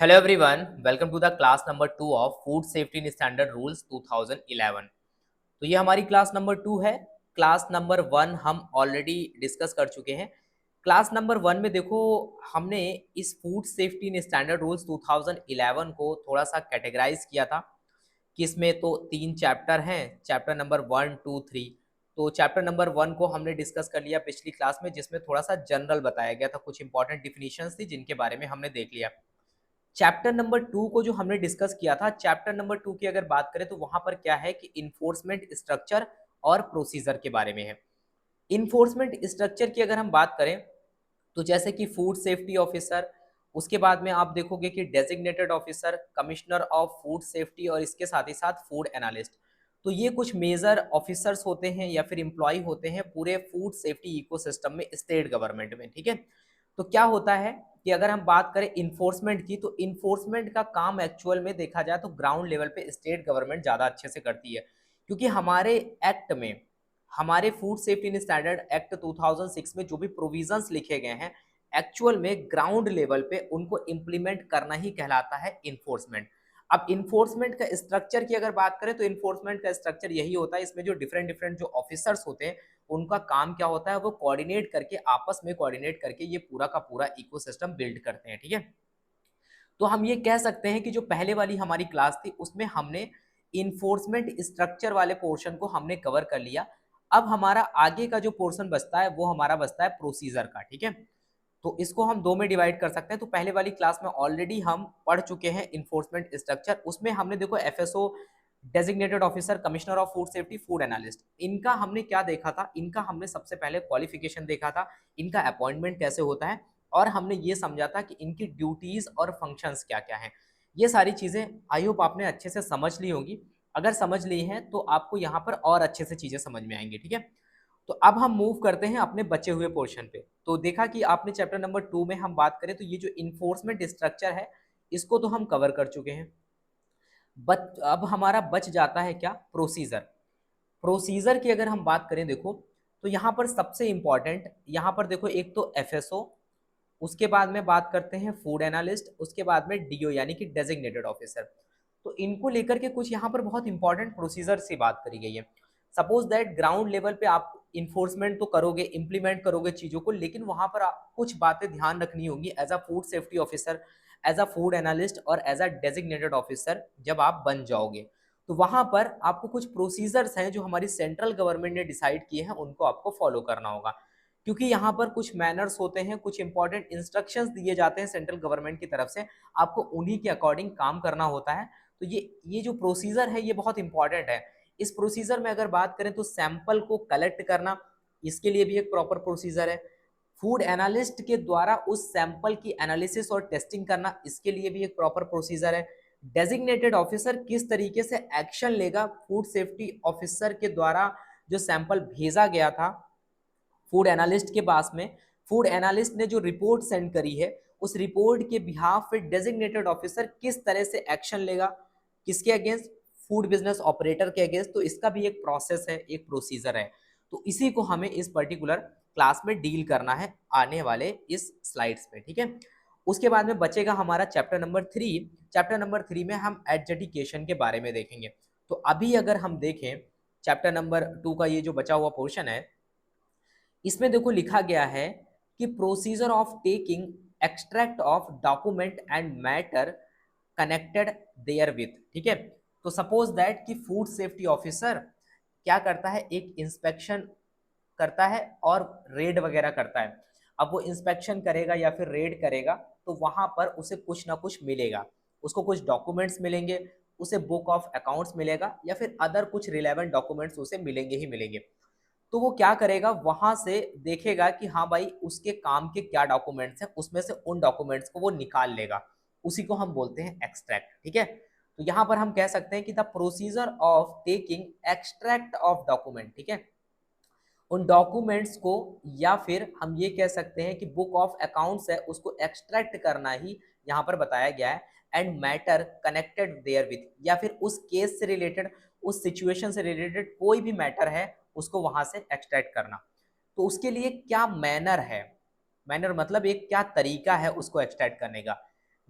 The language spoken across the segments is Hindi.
Hello everyone, welcome to the class number 2 of Food Safety and Standard Rules 2011। तो ये हमारी क्लास नंबर 2 है। क्लास नंबर 1 हम ऑलरेडी डिस्कस कर चुके हैं। क्लास नंबर 1 में देखो हमने इस food safety and standard rules 2011 को थोड़ा सा कैटेगराइज किया था कि इसमें तो 3 चैप्टर हैं, चैप्टर नंबर 1, 2, 3। तो चैप्टर नंबर 1 को हमने डिस्कस कर लिया पिछली क्लास में, जिसमें थोड़ा सा जनरल बताया गया था, कुछ इंपॉर्टेंट डिफिनीशंस थी जिनके बारे में हमने देख लिया। चैप्टर नंबर 2 को जो हमने डिस्कस किया था, चैप्टर नंबर 2 की अगर बात करें तो वहां पर क्या है कि इन्फोर्समेंट स्ट्रक्चर और प्रोसीजर के बारे में है। इन्फोर्समेंट स्ट्रक्चर की अगर हम बात करें तो जैसे कि फूड सेफ्टी ऑफिसर, उसके बाद में आप देखोगे कि designated officer, commissioner of food safety और इसके साथ ही साथ फूड एनालिस्ट। तो ये कुछ मेजर ऑफिसर्स होते हैं या फिर एम्प्लॉय होते हैं पूरे फूड सेफ्टी इकोसिस्टम में, स्टेट गवर्नमेंट में। ठीक है, तो क्या होता है कि अगर हम बात करें इन्फोर्समेंट की, तो इन्फोर्समेंट का काम एक्चुअल में देखा जाए तो ग्राउंड लेवल पे स्टेट गवर्नमेंट ज़्यादा अच्छे से करती है, क्योंकि हमारे एक्ट में, हमारे food safety and standard act 2006 में जो भी प्रोविजंस लिखे गए हैं, एक्चुअल में ग्राउंड लेवल पे उनको इम्प्लीमेंट करना ही कहलाता है इन्फोर्समेंट। अब इन्फोर्समेंट का स्ट्रक्चर की अगर बात करें तो इन्फोर्समेंट का स्ट्रक्चर यही होता है, इसमें जो डिफरेंट डिफरेंट जो ऑफिसर्स होते हैं उनका काम क्या होता है, वो कोऑर्डिनेट करके, आपस में कोऑर्डिनेट करके ये पूरा का पूरा इकोसिस्टम बिल्ड करते हैं। ठीक है, तो हम ये कह सकते हैं कि जो पहले वाली हमारी क्लास थी उसमें हमने इन्फोर्समेंट स्ट्रक्चर वाले पोर्शन को हमने कवर कर लिया। अब हमारा आगे का जो पोर्शन बचता है वो हमारा बचता है प्रोसीजर का। ठीक है, तो इसको हम दो में डिवाइड कर सकते हैं। तो पहले वाली क्लास में ऑलरेडी हम पढ़ चुके हैं इन्फोर्समेंट स्ट्रक्चर, उसमें हमने देखो FSO, designated officer, commissioner of food safety, food analyst, इनका हमने क्या देखा था, इनका हमने सबसे पहले क्वालिफिकेशन देखा था, इनका अपॉइंटमेंट कैसे होता है, और हमने ये समझा था कि इनकी ड्यूटीज और फंक्शंस क्या क्या हैं। ये सारी चीजें आई होप आपने अच्छे से समझ ली होंगी। अगर समझ ली हैं तो आपको यहाँ पर और अच्छे से चीजें समझ में आएंगी। ठीक है, तो अब हम मूव करते हैं अपने बचे हुए पोर्शन पे। तो देखा कि आपने चैप्टर नंबर 2 में हम बात करें तो ये जो इन्फोर्समेंट स्ट्रक्चर है इसको तो हम कवर कर चुके हैं। बट अब हमारा बच जाता है क्या, प्रोसीजर। प्रोसीजर की अगर हम बात करें देखो, तो यहाँ पर सबसे इंपॉर्टेंट, यहाँ पर देखो एक तो एफएसओ, उसके बाद में बात करते हैं फूड एनालिस्ट, उसके बाद में डीओ यानी कि डेजिग्नेटेड ऑफिसर। तो इनको लेकर के कुछ यहाँ पर बहुत इंपॉर्टेंट प्रोसीजर से बात करी गई है। सपोज दैट ग्राउंड लेवल पे आप इन्फोर्समेंट तो करोगे, इंप्लीमेंट करोगे चीजों को, लेकिन वहां पर आप कुछ बातें ध्यान रखनी होगी as a food safety officer, as a food analyst और एज अ डेजिग्नेटेड ऑफिसर जब आप बन जाओगे। तो वहां पर आपको कुछ प्रोसीजर्स हैं जो हमारी सेंट्रल गवर्नमेंट ने डिसाइड किए हैं, उनको आपको फॉलो करना होगा, क्योंकि यहाँ पर कुछ मैनर्स होते हैं, कुछ इंपॉर्टेंट इंस्ट्रक्शंस दिए जाते हैं सेंट्रल गवर्नमेंट की तरफ से, आपको उन्हीं के अकॉर्डिंग काम करना होता है। तो ये जो प्रोसीजर है ये बहुत इंपॉर्टेंट है। इस प्रोसीजर में अगर बात करें तो सैंपल को कलेक्ट करना, इसके लिए भी एक प्रॉपर प्रोसीजर है। फूड एनालिस्ट के द्वारा उस सैंपल की एनालिसिस और टेस्टिंग करना, इसके लिए भी एक प्रॉपर प्रोसीजर है। डेजिग्नेटेड ऑफिसर किस तरीके से एक्शन लेगा फूड सेफ्टी ऑफिसर के द्वारा जो सैंपल भेजा गया था फूड एनालिस्ट के पास में, फूड एनालिस्ट ने जो रिपोर्ट सेंड करी है उस रिपोर्ट के बिहाफ पे डेजिग्नेटेड ऑफिसर किस तरह से एक्शन लेगा, किसके अगेंस्ट, फूड बिजनेस ऑपरेटर के अगेंस्ट। तो इसका भी एक प्रोसेस है, एक प्रोसीजर है। तो इसी को हमें इस पर्टिकुलर क्लास में डील करना है आने वाले इस स्लाइड्स पे। ठीक है, उसके बाद में बचेगा हमारा चैप्टर नंबर 3। चैप्टर नंबर 3 में हम एडजुडिकेशन के बारे में देखेंगे। तो अभी अगर हम देखें चैप्टर नंबर 2 का ये जो बचा हुआ पोर्शन है, इसमें देखो लिखा गया है कि procedure of taking extract of document and matter connected therewith. ठीक है, तो सपोज दैट कि फूड सेफ्टी ऑफिसर क्या करता है, एक इंस्पेक्शन करता है और रेड वगैरह करता है। अब वो इंस्पेक्शन करेगा या फिर रेड करेगा तो वहां पर उसे कुछ ना कुछ मिलेगा, उसको कुछ डॉक्यूमेंट्स मिलेंगे, उसे बुक ऑफ अकाउंट्स मिलेगा या फिर अदर कुछ रिलेवेंट डॉक्यूमेंट्स उसे मिलेंगे ही मिलेंगे। तो वो क्या करेगा, वहां से देखेगा कि हाँ भाई उसके काम के क्या डॉक्यूमेंट्स हैं, उसमें से उन डॉक्यूमेंट्स को वो निकाल लेगा, उसी को हम बोलते हैं एक्सट्रैक्ट। ठीक है, तो यहां पर हम कह सकते हैं कि the procedure of taking extract of document. ठीक है, उन डॉक्यूमेंट्स को, या फिर हम ये कह सकते हैं कि बुक ऑफ अकाउंट्स है उसको एक्सट्रैक्ट करना ही यहाँ पर बताया गया है। And matter connected therewith, या फिर उस केस से रिलेटेड, उस सिचुएशन से रिलेटेड कोई भी मैटर है उसको वहां से एक्सट्रैक्ट करना। तो उसके लिए क्या मैनर है, मैनर मतलब एक क्या तरीका है उसको एक्सट्रैक्ट करने का।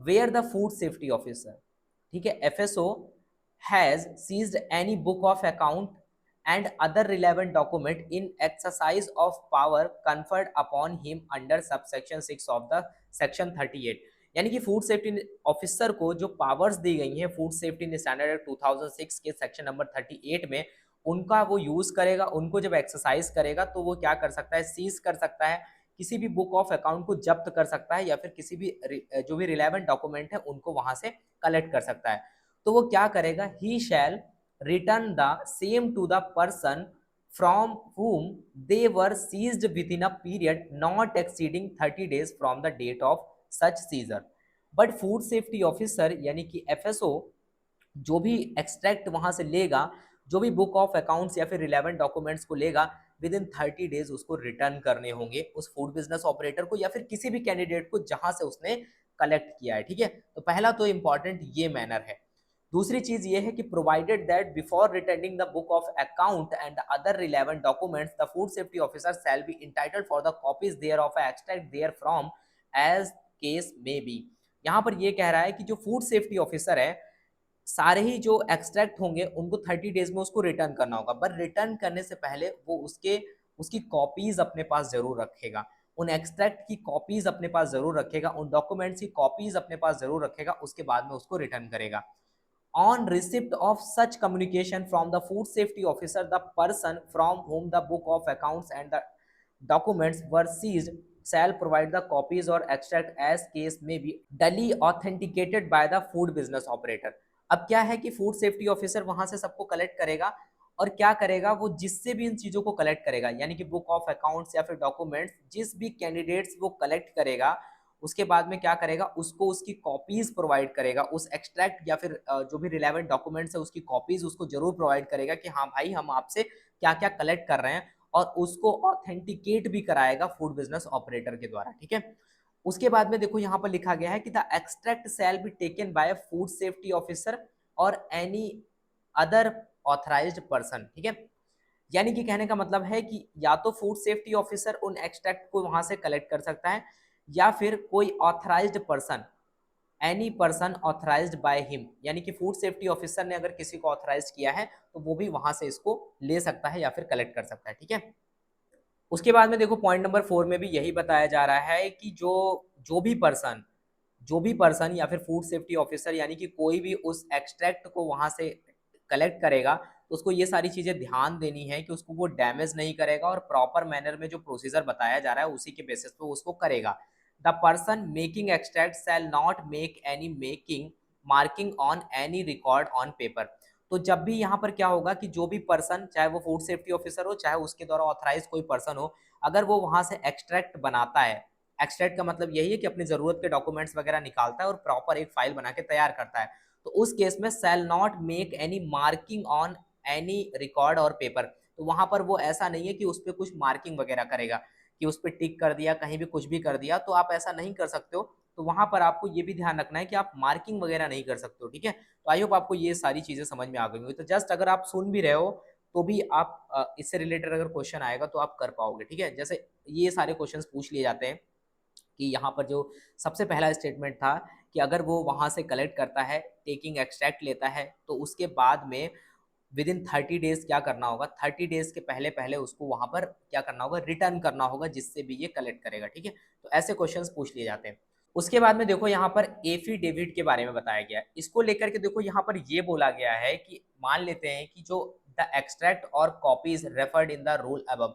Where the food safety officer, ठीक है, FSO has seized any book of account and other relevant document in exercise of power conferred upon him under subsection 6 of the section 38। यानी कि फूड सेफ्टी ऑफिसर को जो पावर्स दी गई हैं फूड सेफ्टी स्टैंडर्ड एक्ट 2006 के सेक्शन नंबर 38 में, उनका वो यूज करेगा, उनको जब एक्सरसाइज करेगा तो वो क्या कर सकता है, सीज कर सकता है, किसी भी बुक ऑफ अकाउंट को जब्त कर सकता है, या फिर किसी भी जो भी रिलेवेंट डॉक्यूमेंट है उनको वहां से कलेक्ट कर सकता है। तो वो क्या करेगा, he shall return the same to the person from whom they were seized within a period not exceeding 30 days from the date of such seizure। But food safety officer यानी कि एफएसओ जो भी एक्सट्रैक्ट वहां से लेगा, जो भी बुक ऑफ अकाउंट्स या फिर रिलेवेंट डॉक्यूमेंट्स को लेगा, विद इन 30 डेज उसको रिटर्न करने होंगे उस फूड बिजनेस ऑपरेटर को या फिर किसी भी कैंडिडेट को जहां से उसने कलेक्ट किया है। ठीक है, तो पहला तो इंपॉर्टेंट ये मैनर है। दूसरी चीज ये है कि provided that before returning the book of account and other relevant documents the food safety officer shall be entitled for the copies thereof extract therefrom as case may be. यहाँ पर ये कह रहा है कि जो फूड सेफ्टी ऑफिसर है, सारे ही जो एक्सट्रैक्ट होंगे उनको 30 डेज में उसको रिटर्न करना होगा, बट रिटर्न करने से पहले वो उसकी कॉपीज अपने पास जरूर रखेगा, उन एक्सट्रैक्ट की कॉपीज अपने पास जरूर रखेगा, उन डॉक्यूमेंट्स की कॉपीज अपने पास जरूर रखेगा, उसके बाद में उसको रिटर्न करेगा। On receipt of such communication from the food safety officer, the person from whom the book of accounts and the documents were seized shall provide the copies or extract as case may be duly authenticated by the food business operator। अब क्या है कि फूड सेफ्टी ऑफिसर वहां से सबको कलेक्ट करेगा और क्या करेगा, वो जिससे भी इन चीजों को कलेक्ट करेगा, यानी कि बुक ऑफ अकाउंट्स या फिर डॉक्यूमेंट्स, जिस भी कैंडिडेट्स वो कलेक्ट करेगा, उसके बाद में क्या करेगा, उसको उसकी कॉपीज प्रोवाइड करेगा, उस एक्सट्रैक्ट या फिर जो भी रिलेवेंट डॉक्यूमेंट्स है उसकी कॉपीज उसको जरूर प्रोवाइड करेगा कि हाँ भाई हम आपसे क्या क्या कलेक्ट कर रहे हैं, और उसको ऑथेंटिकेट भी कराएगा फूड बिजनेस ऑपरेटर के द्वारा। ठीक है, उसके बाद में देखो यहाँ पर लिखा गया है कि the extract shell be taken by food safety officer और एनी अदर ऑथराइज्ड पर्सन। ठीक है, यानी कि कहने का मतलब है कि या तो फूड सेफ्टी ऑफिसर उन एक्सट्रैक्ट को वहां से कलेक्ट कर सकता है, या फिर कोई authorised person, any person authorised by him, यानी कि फूड सेफ्टी ऑफिसर ने अगर किसी को ऑथराइज किया है तो वो भी वहां से इसको ले सकता है या फिर कलेक्ट कर सकता है। ठीक है, उसके बाद में देखो पॉइंट नंबर 4 में भी यही बताया जा रहा है कि जो भी पर्सन या फिर फूड सेफ्टी ऑफिसर यानी कि कोई भी उस एक्सट्रैक्ट को वहां से कलेक्ट करेगा, तो उसको ये सारी चीजें ध्यान देनी है कि उसको वो डैमेज नहीं करेगा और प्रॉपर मैनर में जो प्रोसीजर बताया जा रहा है उसी के बेसिस पे उसको करेगा। The person making extract shall not make any making marking on any record on paper. तो जब भी यहाँ पर क्या होगा कि जो भी पर्सन, चाहे वो फूड सेफ्टी ऑफिसर हो चाहे उसके द्वारा ऑथराइज कोई पर्सन हो, अगर वो वहां से एक्सट्रैक्ट बनाता है, एक्सट्रैक्ट का मतलब यही है कि अपनी जरूरत के डॉक्यूमेंट्स वगैरह निकालता है और प्रॉपर एक फाइल बना के तैयार करता है, तो उस केस में shall not make any marking on any record और पेपर। तो वहां पर वो ऐसा नहीं है कि उस पर कुछ मार्किंग वगैरह करेगा, कि उस पर टिक कर दिया, कहीं भी कुछ भी कर दिया, तो आप ऐसा नहीं कर सकते हो। तो वहां पर आपको ये भी ध्यान रखना है कि आप मार्किंग वगैरह नहीं कर सकते हो। ठीक है, तो आई होप आपको ये सारी चीजें समझ में आ गई होंगी। तो जस्ट अगर आप सुन भी रहे हो तो भी आप इससे रिलेटेड अगर क्वेश्चन आएगा तो आप कर पाओगे। ठीक है, जैसे ये सारे क्वेश्चंस पूछ लिए जाते हैं कि यहाँ पर जो सबसे पहला स्टेटमेंट था कि अगर वो वहां से कलेक्ट करता है, टेकिंग एक्सट्रैक्ट लेता है, तो उसके बाद में विद इन 30 डेज क्या करना होगा, 30 डेज के पहले पहले उसको वहां पर क्या करना होगा, रिटर्न करना होगा, जिससे भी ये कलेक्ट करेगा। ठीक है, तो ऐसे क्वेश्चंस पूछ लिए जाते हैं। उसके बाद में देखो यहाँ पर एफिडेविट के बारे में बताया गया है। इसको लेकर के देखो यहाँ पर ये बोला गया है कि मान लेते हैं कि जो द एक्सट्रैक्ट और copies referred in the rule above,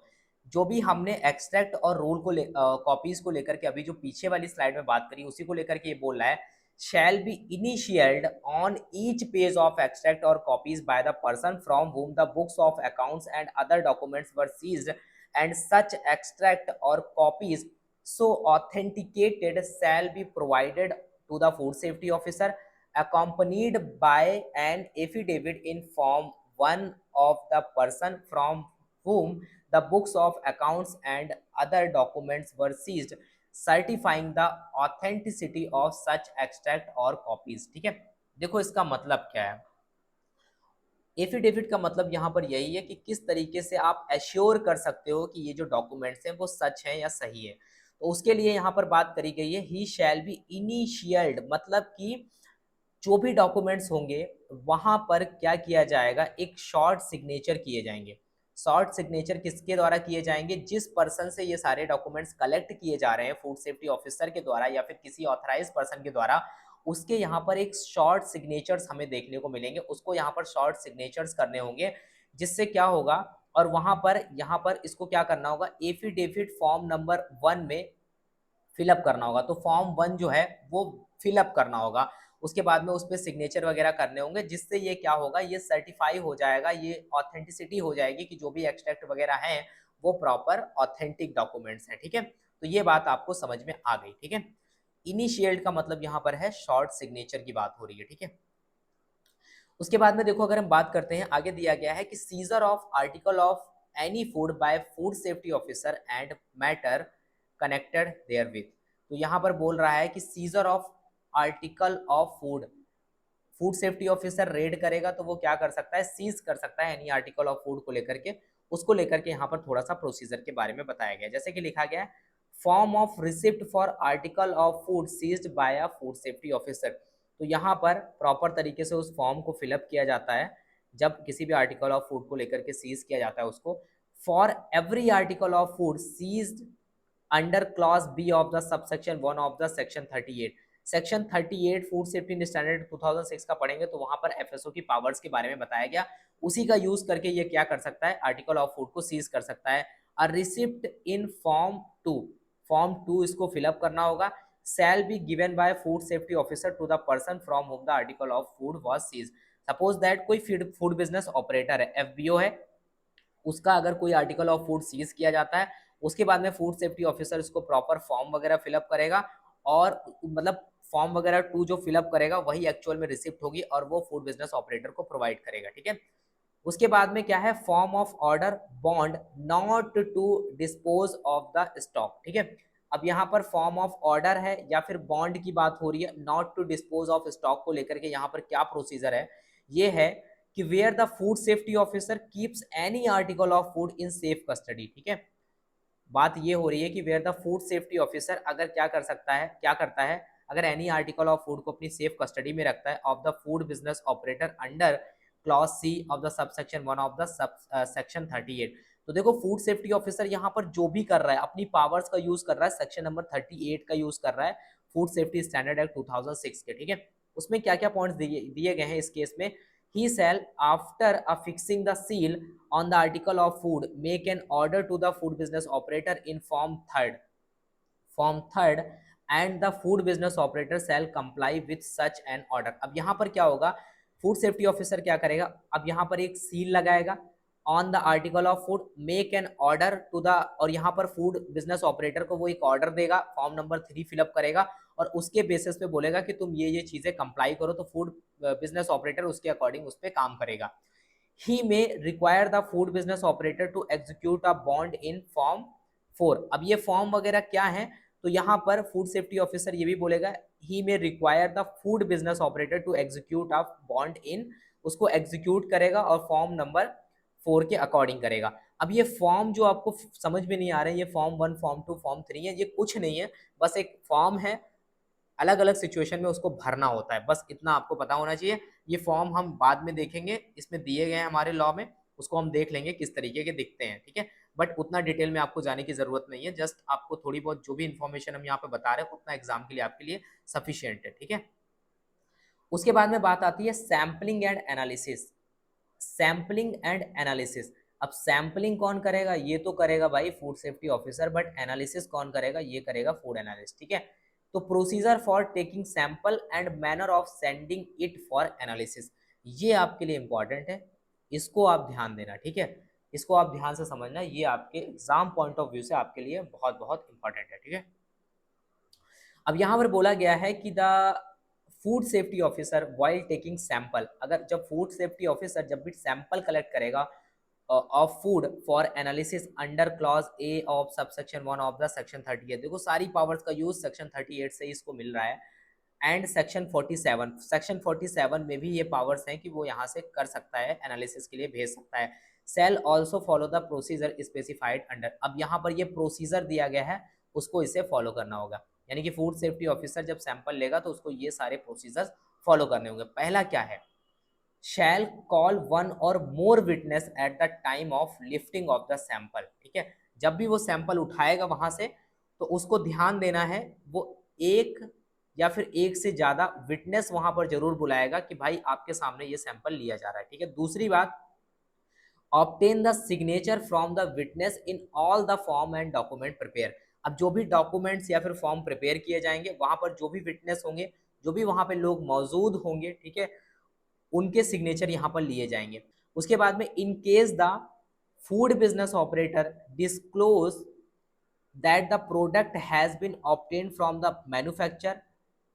जो भी हमने एक्सट्रैक्ट और रूल को कॉपीज को लेकर के अभी जो पीछे वाली स्लाइड में बात करी उसी को लेकर के ये बोल रहा है, shall be initialed on each page of extract or copies by the person from whom the books of accounts and other documents were seized, and such extract or copies so authenticated shall be provided to the food safety officer accompanied by an affidavit in form 1 of the person from whom the books of accounts and other documents were seized, certifying the authenticity of such extract और कॉपीज। ठीक है, देखो इसका मतलब क्या है। एफिडेविट का मतलब यहाँ पर यही है कि किस तरीके से आप एश्योर कर सकते हो कि ये जो डॉक्यूमेंट्स हैं वो सच हैं या सही है। तो उसके लिए यहाँ पर बात करी गई है ही शैल बी इनिशियल्ड, मतलब कि जो भी डॉक्यूमेंट्स होंगे वहां पर क्या किया जाएगा, एक शॉर्ट सिग्नेचर किए जाएंगे। शॉर्ट सिग्नेचर किसके द्वारा किए जाएंगे, जिस पर्सन से ये सारे डॉक्यूमेंट्स कलेक्ट किए जा रहे हैं फूड सेफ्टी ऑफिसर के द्वारा या फिर किसी ऑथराइज पर्सन के द्वारा, उसके यहाँ पर एक शॉर्ट सिग्नेचर्स हमें देखने को मिलेंगे, उसको यहाँ पर शॉर्ट सिग्नेचर्स करने होंगे, जिससे क्या होगा, और वहां पर यहाँ पर इसको क्या करना होगा, एफिडेविट फॉर्म नंबर 1 में फिलअप करना होगा। तो फॉर्म 1 जो है वो फिलअप करना होगा, उसके बाद में उस पर सिग्नेचर वगैरह करने होंगे, जिससे ये क्या होगा, ये सर्टिफाई हो जाएगा, ये ऑथेंटिसिटी हो जाएगी कि जो भी एक्सट्रैक्ट वगैरह हैं वो प्रॉपर ऑथेंटिक डॉक्यूमेंट्स हैं। ठीक है, तो ये बात आपको समझ में आ गई। ठीक है, इनिशिएट का मतलब यहाँ पर है शॉर्ट सिग्नेचर की बात हो रही है। ठीक है, उसके बाद में देखो, अगर हम बात करते हैं, आगे दिया गया है कि seizure of article of any food by food safety officer and matter connected therewith. तो यहाँ पर बोल रहा है कि seizure of article of food, food safety officer raid करेगा तो वो क्या कर सकता है, सीज कर सकता है एनी आर्टिकल ऑफ फूड को लेकर के, उसको लेकर के यहाँ पर थोड़ा सा प्रोसीजर के बारे में बताया गया है। जैसे कि लिखा गया है, form of receipt for article of food seized by a food safety officer. तो यहाँ पर प्रॉपर तरीके से उस फॉर्म को फिलअप किया जाता है जब किसी भी आर्टिकल ऑफ फूड को लेकर के सीज किया जाता है उसको। For every article of food seized under clause B of the subsection 1 of the section 38। Section 38 food safety standard 2006 का पढ़ेंगे तो वहां पर एफएसओ की पावर्स के बारे में बताया गया, उसी का यूज करके ये क्या कर सकता है, आर्टिकल ऑफ फूड को सीज कर सकता है। A receipt in form 2, form 2 इसको फिलअप करना होगा, shall be given by food safety officer to the person from whom the article of food was seize. Suppose that कोई फूड बिजनेस ऑपरेटर है, एफबीओ है, उसका अगर कोई आर्टिकल ऑफ फूड सीज किया जाता है, उसके बाद में फूड सेफ्टी ऑफिसर इसको प्रॉपर फॉर्म वगैरह फिलअप करेगा, और मतलब फॉर्म वगैरह 2 जो फिलअप करेगा वही एक्चुअल में रिसिप्ट होगी और वो फूड बिजनेस ऑपरेटर को प्रोवाइड करेगा। ठीक है, उसके बाद में क्या है, form of order bond not to dispose of the stock. ठीक है, अब यहाँ पर फॉर्म ऑफ ऑर्डर है या फिर बॉन्ड की बात हो रही है, not to dispose of stock को लेकर के यहाँ पर क्या प्रोसीजर है, ये है कि where the food safety officer keeps any article of food in safe custody. ठीक है, बात ये हो रही है कि where the food safety officer अगर क्या कर सकता है, क्या करता है, अगर एनी आर्टिकल ऑफ फूड को अपनी सेफ कस्टडी में रखता है of the food business operator under clause C of the subsection 1 of the subsection 38। तो देखो फूड सेफ्टी ऑफिसर यहाँ पर जो भी कर रहा है अपनी पावर्स का यूज कर रहा है, सेक्शन नंबर 38 का यूज कर रहा है फूड सेफ्टी स्टैंडर्ड एक्ट 2006 के। ठीक है, उसमें क्या क्या पॉइंट्स दिए गए हैं इस केस में, he shall after affixing the seal on the article of food make an order to the food business operator in form 3 and the food business operator shall comply with such an order। अब यहाँ पर क्या होगा, फूड सेफ्टी ऑफिसर क्या करेगा, अब यहाँ पर एक सील लगाएगा on the article of food, make an order to the, और यहाँ पर फूड बिजनेस ऑपरेटर को वो एक ऑर्डर देगा, फॉर्म नंबर 3 फिलअप करेगा और उसके बेसिस पे बोलेगा कि तुम ये चीजें कंप्लाई करो, तो फूड बिजनेस ऑपरेटर उसके अकॉर्डिंग उस पर काम करेगा। He may require the food business operator to execute a bond in form 4। अब ये फॉर्म वगैरह क्या है, तो यहाँ पर फूड सेफ्टी ऑफिसर ये भी बोलेगा he may require the food business operator to execute a bond in, उसको एग्जीक्यूट करेगा और फॉर्म नंबर 4 के अकॉर्डिंग करेगा। अब ये फॉर्म जो आपको समझ में नहीं आ रहे हैं, ये फॉर्म 1 फॉर्म 2 फॉर्म 3 है, ये कुछ नहीं है, बस एक फॉर्म है, अलग अलग सिचुएशन में उसको भरना होता है, बस इतना आपको पता होना चाहिए। ये फॉर्म हम बाद में देखेंगे, इसमें दिए गए हैं हमारे लॉ में, उसको हम देख लेंगे किस तरीके के दिखते हैं। ठीक है, बट उतना डिटेल में आपको जाने की जरूरत नहीं है, जस्ट आपको थोड़ी बहुत जो भी इन्फॉर्मेशन हम यहाँ पे बता रहे हैं उतना एग्जाम के लिए आपके लिए सफिशियंट है। ठीक है, उसके बाद में बात आती है sampling and analysis. Sampling and analysis, अब सैम्पलिंग कौन करेगा, ये तो करेगा भाई food safety officer, but analysis कौन करेगा, ये करेगा फूड एनालिस्ट। ठीक है, तो procedure for taking sample and manner of sending it for analysis, ये आपके लिए इंपॉर्टेंट है, इसको आप ध्यान देना। ठीक है, इसको आप ध्यान से समझना, ये आपके एग्जाम पॉइंट ऑफ व्यू से आपके लिए बहुत बहुत इंपॉर्टेंट है। ठीक है, अब यहाँ पर बोला गया है कि the food safety officer while taking sample, अगर जब फूड सेफ्टी ऑफिसर जब भी सैंपल कलेक्ट करेगा of food for analysis under clause A of subsection 1 of the section 38, देखो सारी पावर्स का यूज सेक्शन 38 से इसको मिल रहा है, एंड सेक्शन 47, सेक्शन 47 में भी ये पावर्स हैं कि वो यहाँ से कर सकता है, एनालिसिस के लिए भेज सकता है। Shall also follow the procedure specified under, अब यहाँ पर ये प्रोसीजर दिया गया है उसको इसे फॉलो करना होगा। यानी कि फूड सेफ्टी ऑफिसर जब सैंपल लेगा तो उसको ये सारे प्रोसीजर्स फॉलो करने होंगे। पहला क्या है, शैल call one or more witness at the time of lifting of the sample. ठीक है, जब भी वो सैंपल उठाएगा वहां से तो उसको ध्यान देना है, वो एक या फिर एक से ज्यादा विटनेस वहां पर जरूर बुलाएगा कि भाई आपके सामने ये सैंपल लिया जा रहा है। ठीक है, दूसरी बात, obtain the signature from the witness in all the form and document prepare. अब जो भी डॉक्यूमेंट्स या फिर फॉर्म प्रिपेयर किए जाएंगे वहां पर जो भी विटनेस होंगे, जो भी वहां पे लोग मौजूद होंगे, ठीक है, उनके सिग्नेचर यहाँ पर लिए जाएंगे। उसके बाद में in case the food business operator disclose that the product has been obtained from the manufacture,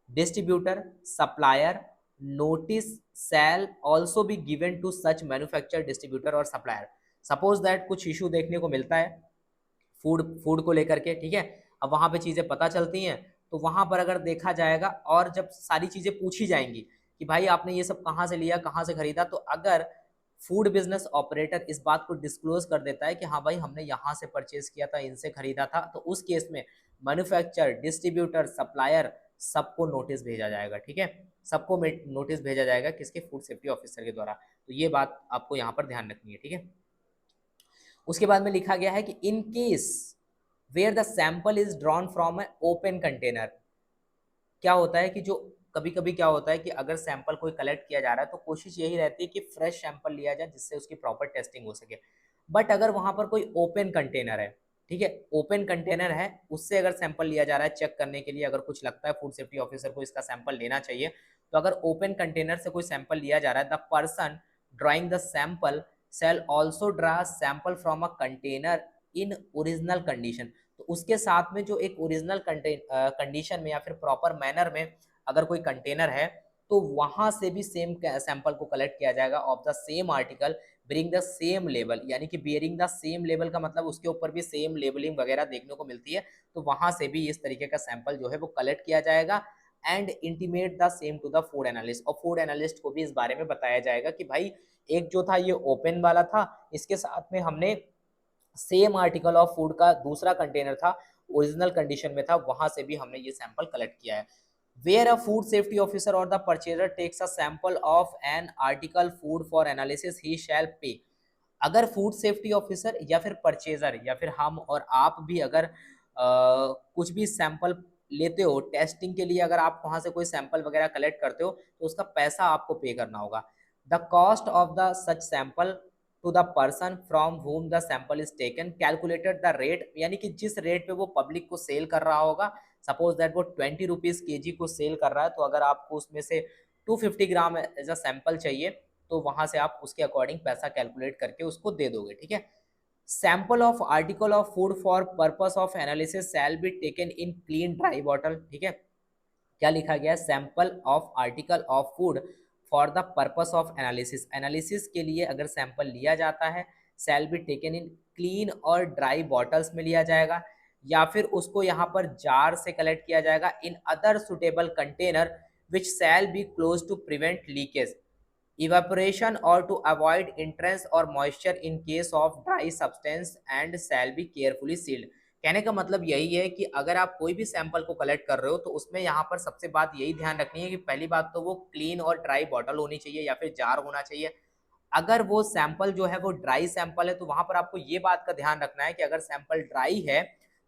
distributor, supplier, notice shall also be given to such manufacturer, distributor और supplier। सपोज दैट कुछ इशू देखने को मिलता है फूड फूड को लेकर के, ठीक है, अब वहां पे चीजें पता चलती हैं तो वहां पर अगर देखा जाएगा और जब सारी चीजें पूछी जाएंगी कि भाई आपने ये सब कहाँ से लिया, कहाँ से खरीदा, तो अगर फूड बिजनेस ऑपरेटर इस बात को डिस्क्लोज कर देता है कि हाँ भाई हमने यहाँ से परचेज किया था, इनसे खरीदा था, तो उस केस में मैन्युफैक्चरर, डिस्ट्रीब्यूटर, सप्लायर सबको नोटिस भेजा जाएगा। ठीक है, सबको नोटिस भेजा जाएगा किसके, फूड सेफ्टी ऑफिसर के द्वारा। तो ये बात आपको यहाँ पर ध्यान रखनी है। ठीक है, उसके बाद में लिखा गया है कि in case where the sample is drawn from a open container. क्या होता है कि जो कभी कभी क्या होता है कि अगर सैंपल कोई कलेक्ट किया जा रहा है तो कोशिश यही रहती है कि फ्रेश सैंपल लिया जाए जिससे उसकी प्रॉपर टेस्टिंग हो सके। बट अगर वहां पर कोई ओपन कंटेनर है, ठीक है, ओपन कंटेनर है, उससे अगर सैंपल लिया जा रहा है चेक करने के लिए, अगर कुछ लगता है फूड सेफ्टी ऑफिसर को इसका सैंपल लेना चाहिए, तो अगर ओपन कंटेनर से कोई सैंपल लिया जा रहा है, the person drawing the sample shall also draw sample from a container in original condition। तो उसके साथ में जो एक ओरिजिनल कंडीशन में या फिर प्रॉपर मैनर में अगर कोई कंटेनर है तो वहां से भी सेम सैंपल को कलेक्ट किया जाएगा of the same article bring the same label. यानी कि बियरिंग द सेम लेबल का मतलब उसके ऊपर भी सेम लेबलिंग वगैरह देखने को मिलती है, तो वहां से भी इस तरीके का सैंपल जो है वो कलेक्ट किया जाएगा and intimate the same to the food analyst. और फूड एनालिस्ट को भी इस बारे में बताया जाएगा कि भाई एक जो था ये ओपन वाला था, इसके साथ में हमने सेम आर्टिकल ऑफ फूड का दूसरा कंटेनर था, ओरिजिनल कंडीशन में था, वहां से भी हमने ये सैंपल कलेक्ट किया है। Where a food safety officer or the purchaser takes a sample of an article food for analysis he shall pay. अगर फूड सेफ्टी ऑफिसर या फिर परचेजर या फिर हम और आप भी अगर कुछ भी सैंपल लेते हो टेस्टिंग के लिए, अगर आप वहां से कोई सैंपल वगैरह कलेक्ट करते हो तो उसका पैसा आपको पे करना होगा। The cost of the such sample to the person from whom the sample is taken calculated the rate. यानी कि जिस रेट पे वो पब्लिक को सेल कर रहा होगा, सपोज दैट वो 20 रुपीज केजी को सेल कर रहा है, तो अगर आपको उसमें से 250 ग्राम एज अ सैंपल चाहिए तो वहां से आप उसके अकॉर्डिंग पैसा कैलकुलेट करके उसको दे दोगे। ठीक है, sample of article of food for purpose of analysis shall be taken in clean dry bottle. ठीक है, क्या लिखा गया है, sample of article of food for the purpose of analysis. Analysis के लिए अगर सैंपल लिया जाता है शैल बी टेकन इन क्लीन और ड्राई बॉटल्स में लिया जाएगा, या फिर उसको यहाँ पर जार से कलेक्ट किया जाएगा in other suitable container which shall be close to prevent leakage, evaporation or to avoid entrance or moisture in case of dry substance and shall be carefully sealed। कहने का मतलब यही है कि अगर आप कोई भी सैंपल को कलेक्ट कर रहे हो तो उसमें यहाँ पर सबसे बात यही ध्यान रखनी है कि पहली बात तो वो क्लीन और ड्राई बॉटल होनी चाहिए या फिर जार होना चाहिए। अगर वो सैंपल जो है वो ड्राई सैंपल है तो वहां पर आपको ये बात का ध्यान रखना है कि अगर सैंपल ड्राई है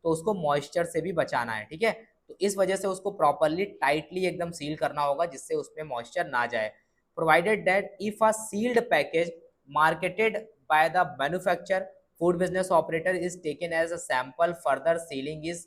तो उसको मॉइस्चर से भी बचाना है। ठीक है, तो इस वजह से उसको प्रॉपरली टाइटली एकदम सील करना होगा जिससे उसमें मॉइस्चर ना जाए। provided that if a sealed package marketed by the manufacturer, food business operator is taken as a sample, further sealing is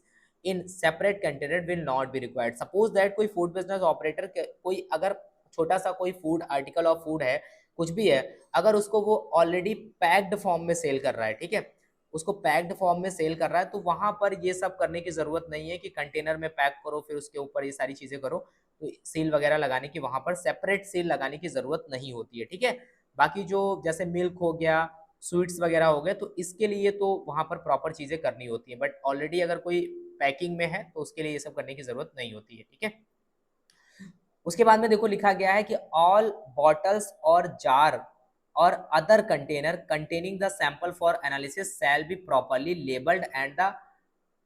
in separate container will not be required। suppose that कोई food business operator कोई अगर छोटा सा कोई फूड आर्टिकल ऑफ फूड है, कुछ भी है, अगर उसको वो ऑलरेडी पैक्ड फॉर्म में सेल कर रहा है, ठीक है, उसको पैक्ड फॉर्म में सेल कर रहा है, तो वहां पर ये सब करने की जरूरत नहीं है कि कंटेनर में पैक करो फिर उसके ऊपर ये सारी चीजें करो, तो सील वगैरह लगाने की वहां पर सेपरेट सील लगाने की जरूरत नहीं होती है। ठीक है, बाकी जो जैसे मिल्क हो गया, स्वीट्स वगैरह हो गए, तो इसके लिए तो वहां पर प्रॉपर चीजें करनी होती है, बट ऑलरेडी अगर कोई पैकिंग में है तो उसके लिए ये सब करने की जरूरत नहीं होती है। ठीक है, उसके बाद में देखो लिखा गया है कि ऑल बॉटल्स और जार और other container containing the sample for analysis shall be properly labelled and the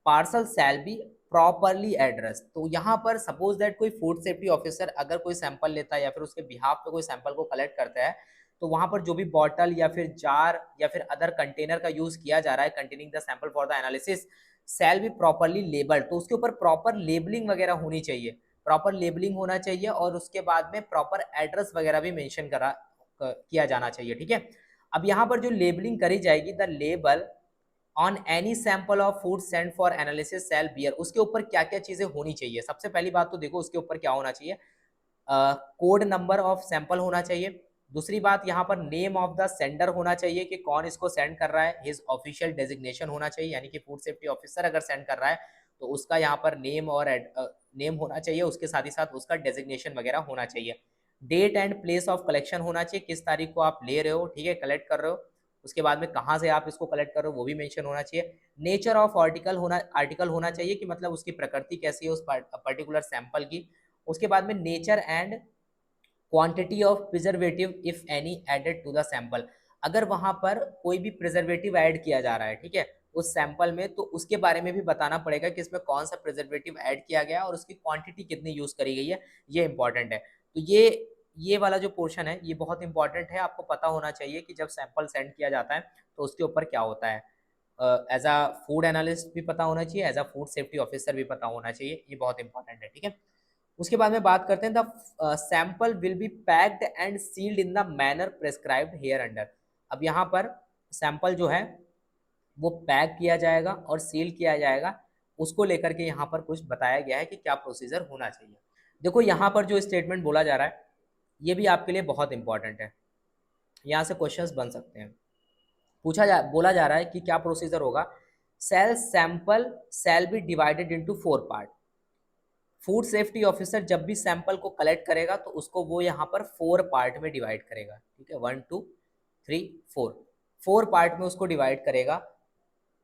parcel shall be properly address. तो यहाँ पर सपोज दैट कोई फूड सेफ्टी ऑफिसर अगर कोई सैंपल लेता है या फिर उसके बिहाफ पे कोई सैंपल को कलेक्ट करता है, तो वहाँ पर जो भी बॉटल या फिर जार या फिर अदर कंटेनर का यूज किया जा रहा है containing the sample for the analysis shall be properly labelled. तो उसके ऊपर प्रॉपर लेबलिंग वगैरह होनी चाहिए, प्रॉपर लेबलिंग होना चाहिए और उसके बाद में प्रॉपर एड्रेस वगैरह भी मेंशन किया जाना चाहिए। ठीक है, अब यहाँ पर जो लेबलिंग करी जाएगी, the label on any sample of food send for analysis shall bear, उसके ऊपर क्या क्या चीजें होनी चाहिए। सबसे पहली बात तो देखो उसके ऊपर क्या होना चाहिए, कोड नंबर ऑफ सैंपल होना चाहिए। दूसरी बात यहाँ पर नेम ऑफ द सेंडर होना चाहिए कि कौन इसको सेंड कर रहा है, हिज ऑफिशियल डेजिग्नेशन होना चाहिए, यानी कि फूड सेफ्टी ऑफिसर अगर सेंड कर रहा है तो उसका यहाँ पर नेम और नेम होना चाहिए, उसके साथ ही साथ उसका डेजिग्नेशन वगैरह होना चाहिए। Date and place of collection होना चाहिए, किस तारीख को आप ले रहे हो, ठीक है, कलेक्ट कर रहे हो, उसके बाद में कहाँ से आप इसको कलेक्ट कर रहे हो वो भी मेंशन होना चाहिए। नेचर ऑफ आर्टिकल होना चाहिए कि मतलब उसकी प्रकृति कैसी है उस पर्टिकुलर सैंपल की। उसके बाद में nature and quantity of preservative if any added to the sample, अगर वहां पर कोई भी प्रिजर्वेटिव ऐड किया जा रहा है, ठीक है, उस सैंपल में, तो उसके बारे में भी बताना पड़ेगा कि इसमें कौन सा प्रिजर्वेटिव ऐड किया गया और उसकी क्वांटिटी कितनी यूज करी गई है, ये इंपॉर्टेंट है। तो ये वाला जो पोर्शन है ये बहुत इंपॉर्टेंट है, आपको पता होना चाहिए कि जब सैंपल सेंड किया जाता है तो उसके ऊपर क्या होता है। एज अ फूड एनालिस्ट भी पता होना चाहिए, as a food safety officer भी पता होना चाहिए, ये बहुत इंपॉर्टेंट है। ठीक है, उसके बाद में बात करते हैं, the sample will be packed and sealed in the manner prescribed hereunder. अब यहाँ पर सैंपल जो है वो पैक किया जाएगा और सील किया जाएगा, उसको लेकर के यहाँ पर कुछ बताया गया है कि क्या प्रोसीजर होना चाहिए। देखो यहाँ पर जो स्टेटमेंट बोला जा रहा है ये भी आपके लिए बहुत इंपॉर्टेंट है, यहाँ से क्वेश्चंस बन सकते हैं। बोला जा रहा है कि क्या प्रोसीजर होगा, shall sample shall be divided into 4 part. Food safety officer जब भी सैंपल को कलेक्ट करेगा तो उसको वो यहाँ पर 4 पार्ट में डिवाइड करेगा, ठीक है, 1 2 3 4, 4 पार्ट में उसको डिवाइड करेगा।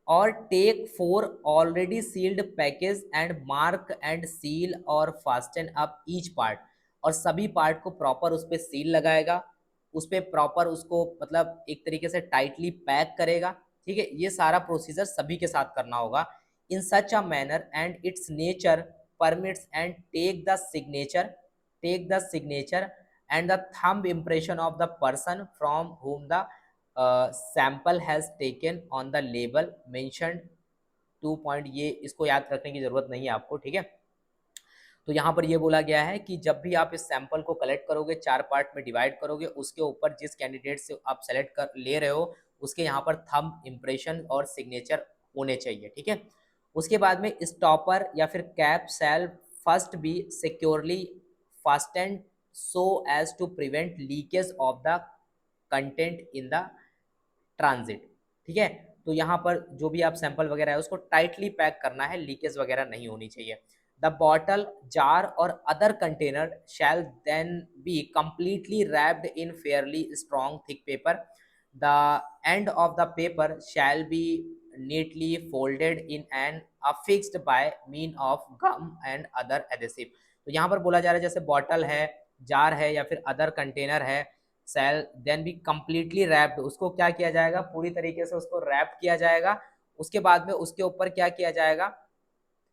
और take 4 already sealed package and mark and seal और फास्टन अप ईच पार्ट, और सभी पार्ट को प्रॉपर उस पर सील लगाएगा, उस पर प्रॉपर उसको मतलब एक तरीके से टाइटली पैक करेगा। ठीक है, ये सारा प्रोसीजर सभी के साथ करना होगा in such a manner and its nature permits and take the signature and the thumb impression of the person from whom the sample has taken on the label mentioned 2 point, ये इसको याद रखने की जरूरत नहीं है आपको। ठीक है, तो यहाँ पर ये बोला गया है कि जब भी आप इस सैंपल को कलेक्ट करोगे 4 पार्ट में डिवाइड करोगे, उसके ऊपर जिस कैंडिडेट से आप सेलेक्ट कर ले रहे हो उसके यहाँ पर थंब इम्प्रेशन और सिग्नेचर होने चाहिए। ठीक है, उसके बाद में स्टॉपर या फिर cap shall first be securely fastened so as to prevent leakage of the content in the transit. ठीक है, तो यहाँ पर जो भी आप सैंपल वगैरह है उसको टाइटली पैक करना है, लीकेज वगैरह नहीं होनी चाहिए। द बॉटल जार और other container shall then be completely wrapped in fairly strong thick paper. The end of the paper shall be neatly folded in and affixed by mean of gum and other adhesive। तो यहाँ पर बोला जा रहा है जैसे बॉटल है, जार है या फिर अदर कंटेनर है, सेल देन भी कंप्लीटली रैप्ड, उसको क्या किया जाएगा, पूरी तरीके से उसको रैप किया जाएगा। उसके बाद में उसके ऊपर क्या किया जाएगा,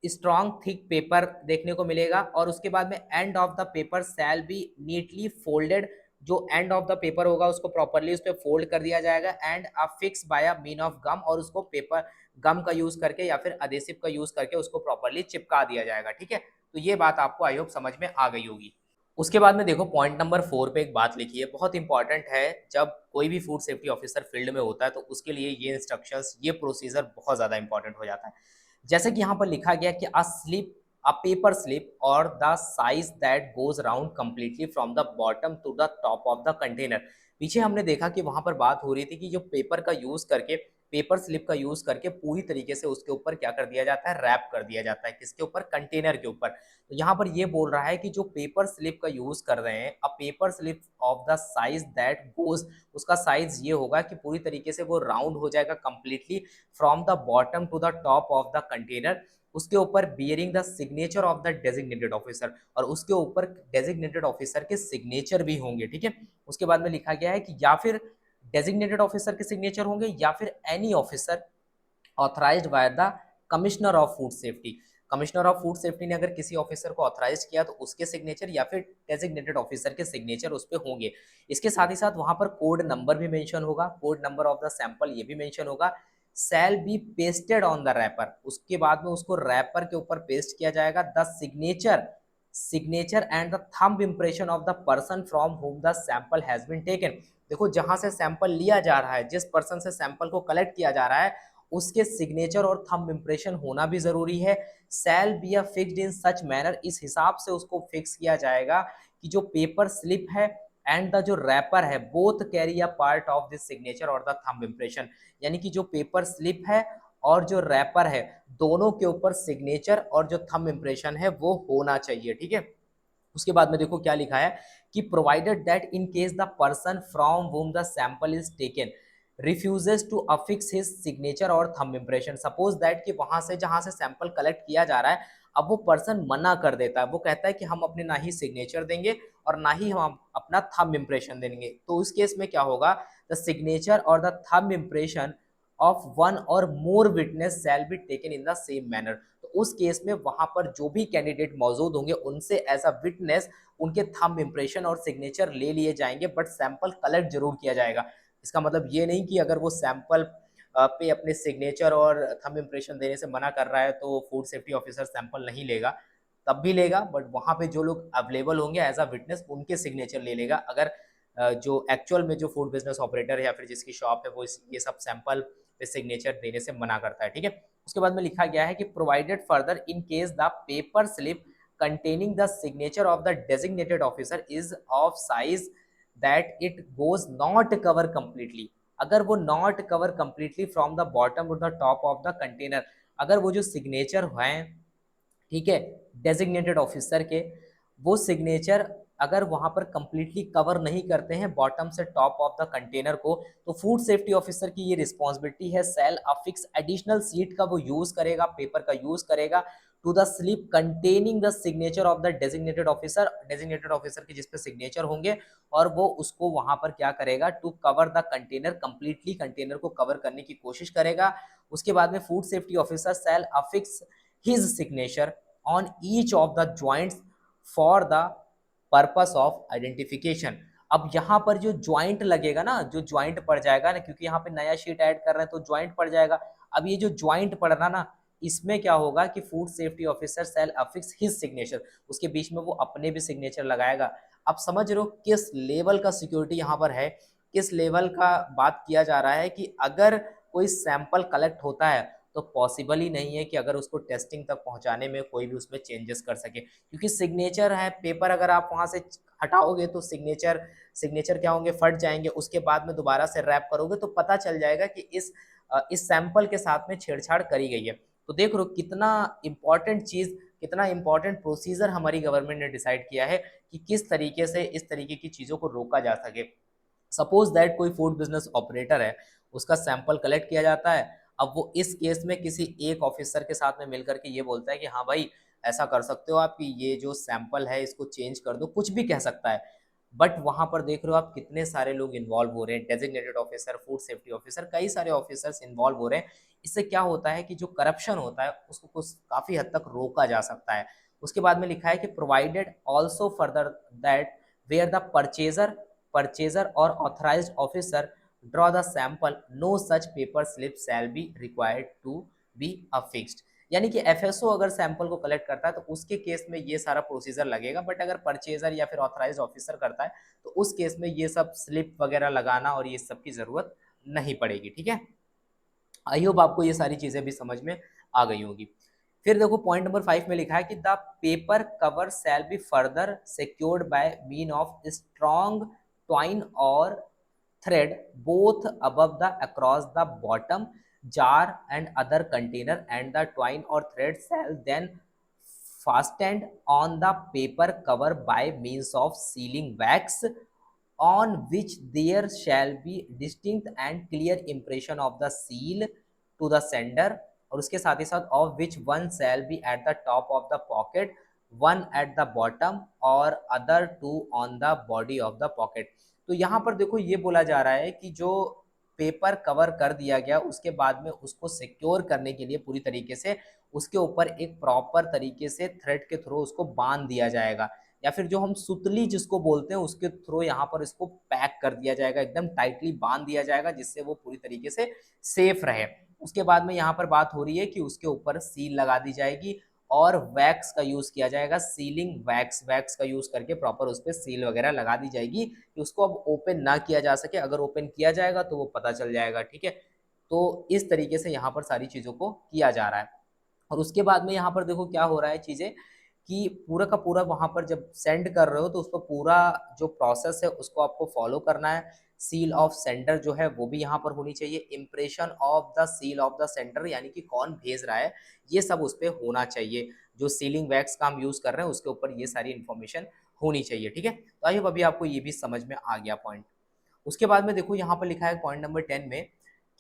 स्ट्रॉन्ग थिक पेपर देखने को मिलेगा। और उसके बाद में end of the paper shall be neatly folded, जो एंड ऑफ द पेपर होगा उसको प्रॉपरली उस पर फोल्ड कर दिया जाएगा and affix by a mean of gum, और उसको पेपर गम का यूज करके या फिर अडेसिव का यूज करके उसको प्रॉपरली चिपका दिया जाएगा। ठीक है, तो ये बात आपको आई होप समझ में आ गई होगी। उसके बाद में देखो पॉइंट नंबर 4 पे एक बात लिखी है, बहुत इंपॉर्टेंट है, जब कोई भी फूड सेफ्टी ऑफिसर फील्ड में होता है तो उसके लिए ये इंस्ट्रक्शंस ये प्रोसीजर बहुत ज़्यादा इंपॉर्टेंट हो जाता है। जैसे कि यहाँ पर लिखा गया कि अ पेपर स्लिप और the size that goes round completely from the bottom to the top of the container. पीछे हमने देखा कि वहां पर बात हो रही थी कि जो पेपर का यूज करके, पेपर स्लिप का यूज करके पूरी तरीके से उसके ऊपर क्या कर दिया जाता है, रैप कर दिया जाता है, किसके ऊपर, कंटेनर के ऊपर। तो यहाँ पर ये बोल रहा है कि जो पेपर स्लिप का यूज कर रहे हैं, अ paper slip of the size that goes, उसका साइज ये होगा कि पूरी तरीके से वो राउंड हो जाएगा completely from the bottom to the top of the container, उसके ऊपर bearing the signature of the designated officer, और उसके ऊपर डेजिग्नेटेड ऑफिसर के सिग्नेचर भी होंगे। ठीक है, उसके बाद में लिखा गया है कि या फिर डेजिग्नेटेड ऑफिसर के सिग्नेचर होंगे या फिर any officer authorised by the commissioner of food safety. Commissioner of food safety ने अगर किसी ऑफिसर को ऑथराइज किया तो उसके सिग्नेचर या फिर डेजिग्नेटेड ऑफिसर के सिग्नेचर उस पर होंगे। इसके साथ ही साथ वहां पर कोड नंबर भी मेंशन होगा, code number of the sample ये भी मेंशन होगा। Shall be pasted on the wrapper, उसके बाद में उसको रैपर के ऊपर पेस्ट किया जाएगा। The signature and the thumb impression of the person from whom the sample has been taken. देखो जहां से सैंपल लिया जा रहा है, जिस पर्सन से सैंपल को कलेक्ट किया जा रहा है, उसके सिग्नेचर और थंब इंप्रेशन होना भी जरूरी है। Shall be fixed in such manner, इस हिसाब से उसको फिक्स किया जाएगा कि जो पेपर स्लिप है एंड द जो रैपर है both carry a part of this signature or the thumb impression. यानी कि जो पेपर स्लिप है और जो रैपर है दोनों के ऊपर सिग्नेचर और जो थंब इंप्रेशन है वो होना चाहिए, ठीक है। उसके बाद में देखो क्या लिखा है कि provided that in case the person from whom the sample is taken refuses to affix his signature और थंब इंप्रेशन। सपोज दैट कि वहां से जहां से सैंपल कलेक्ट किया जा रहा है, अब वो पर्सन मना कर देता है, वो कहता है कि हम अपने ना ही सिग्नेचर देंगे और ना ही हम अपना थंब इंप्रेशन देंगे, तो उस केस में क्या होगा, the signature or the thumb impression of one or more witness shall be taken in the same manner. तो उस केस में वहां पर जो भी कैंडिडेट मौजूद होंगे उनसे एज अ विटनेस उनके थंब इंप्रेशन और सिग्नेचर ले लिए जाएंगे, बट सैंपल कलेक्ट जरूर किया जाएगा। इसका मतलब ये नहीं कि अगर वो सैंपल पे अपने सिग्नेचर और थंब इंप्रेशन देने से मना कर रहा है तो फूड सेफ्टी ऑफिसर सैंपल नहीं लेगा, तब भी लेगा, बट वहां पे जो लोग अवेलेबल होंगे एज अ विटनेस उनके सिग्नेचर ले लेगा। अगर जो एक्चुअल में जो फूड बिजनेस ऑपरेटर है या फिर जिसकी शॉप है वो ये सब सैंपल पे सिग्नेचर देने से मना करता है, ठीक है। उसके बाद में लिखा गया है कि provided further in case the paper slip containing the signature of the designated officer is of size that it goes not cover completely। अगर वो not cover completely from the bottom to the top of the container, अगर वो जो सिग्नेचर हैं, ठीक है, डेजिग्नेटेड ऑफिसर के, वो सिग्नेचर अगर वहां पर कंप्लीटली कवर नहीं करते हैं बॉटम से टॉप ऑफ द कंटेनर को, तो फूड सेफ्टी ऑफिसर की ये रिस्पॉन्सिबिलिटी है, सेल अफिक्स एडिशनल सीट का वो यूज करेगा, पेपर का यूज करेगा to the slip containing the signature of the designated officer, designated officer के जिसपे सिग्नेचर होंगे, और वो उसको वहां पर क्या करेगा, to cover the container, completely container को कवर करने की कोशिश करेगा। उसके बाद में food safety officer shall affix his signature on each of the joints for the purpose of identification। अब यहाँ पर जो ज्वाइंट लगेगा ना, जो ज्वाइंट पड़ जाएगा ना, क्योंकि यहाँ पे नया शीट ऐड कर रहे हैं तो ज्वाइंट पड़ जाएगा। अब ये जो ज्वाइंट पड़ना ना, इसमें क्या होगा कि food safety officer shall affix his signature, उसके बीच में वो अपने भी सिग्नेचर लगाएगा। अब समझ रहे हो किस लेवल का सिक्योरिटी यहाँ पर है, किस लेवल का बात किया जा रहा है कि अगर कोई सैंपल कलेक्ट होता है तो पॉसिबल ही नहीं है कि अगर उसको टेस्टिंग तक पहुंचाने में कोई भी उसमें चेंजेस कर सके, क्योंकि सिग्नेचर है, पेपर अगर आप वहां से हटाओगे तो सिग्नेचर क्या होंगे, फट जाएंगे। उसके बाद में दोबारा से रैप करोगे तो पता चल जाएगा कि इस सैंपल के साथ में छेड़छाड़ करी गई है। तो देख लो कितना इंपॉर्टेंट चीज, कितना इंपॉर्टेंट प्रोसीजर हमारी गवर्नमेंट ने डिसाइड किया है कि किस तरीके से इस तरीके की चीजों को रोका जा सके। सपोज दैट कोई फूड बिजनेस ऑपरेटर है, उसका सैंपल कलेक्ट किया जाता है, अब वो इस केस में किसी एक ऑफिसर के साथ में मिलकर के ये बोलता है कि हाँ भाई ऐसा कर सकते हो आप कि ये जो सैंपल है इसको चेंज कर दो, कुछ भी कह सकता है, बट वहां पर देख रहे हो आप कितने सारे लोग इन्वॉल्व हो रहे हैं, designated officer, food safety officer, कई सारे ऑफिसर्स इन्वॉल्व हो रहे हैं। इससे क्या होता है कि जो करप्शन होता है उसको कुछ काफी हद तक रोका जा सकता है। उसके बाद में लिखा है कि provided also further that where the purchaser or authorised officer draw the sample, no such paper slip shall be required to be affixed। यानी कि एफएसओ अगर सैंपल को कलेक्ट करता है तो उसके केस में ये सारा प्रोसीजर लगेगा, बट अगर परचेजर या फिर ऑथराइज्ड ऑफिसर करता है तो उस केस में ये सब स्लिप वगैरह लगाना और ये सब की जरूरत नहीं पड़ेगी, ठीक है। आई होप आपको ये सारी चीजें भी समझ में आ गई होंगी। फिर देखो पॉइंट नंबर 5 में लिखा है कि the paper cover shall be further secured by mean of strong twine और thread both above the across the bottom jar and other container, and the twine or thread shall then fastened on the paper cover by means of sealing wax, on which there shall be distinct and clear impression of the seal to the sender, और उसके साथ ही साथ of which one shall be at the top of the pocket, one at the bottom और other two on the body of the pocket। तो यहाँ पर देखो ये बोला जा रहा है कि जो पेपर कवर कर दिया गया, उसके बाद में उसको सिक्योर करने के लिए पूरी तरीके से उसके ऊपर एक प्रॉपर तरीके से थ्रेड के थ्रू उसको बांध दिया जाएगा, या फिर जो हम सुतली जिसको बोलते हैं उसके थ्रू यहाँ पर इसको पैक कर दिया जाएगा, एकदम टाइटली बांध दिया जाएगा जिससे वो पूरी तरीके से सेफ रहे। उसके बाद में यहाँ पर बात हो रही है कि उसके ऊपर सील लगा दी जाएगी और वैक्स का यूज किया जाएगा, सीलिंग वैक्स का यूज करके प्रॉपर उस पर सील वगैरह लगा दी जाएगी कि उसको अब ओपन ना किया जा सके, अगर ओपन किया जाएगा तो वो पता चल जाएगा। ठीक है, तो इस तरीके से यहाँ पर सारी चीजों को किया जा रहा है। और उसके बाद में यहाँ पर देखो क्या हो रहा है चीजें कि पूरा का पूरा वहां पर जब सेंड कर रहे हो तो उसको पूरा जो प्रोसेस है उसको आपको फॉलो करना है। सील ऑफ सेंडर जो है वो भी यहाँ पर होनी चाहिए, impression of the seal of the sender यानी कि कौन भेज रहा है ये सब उस पर होना चाहिए। जो सीलिंग वैक्स का हम यूज कर रहे हैं उसके ऊपर ये सारी इंफॉर्मेशन होनी चाहिए। ठीक है, तो आई होप अभी आपको ये भी समझ में आ गया पॉइंट। उसके बाद में देखो यहाँ पर लिखा है पॉइंट नंबर 10 में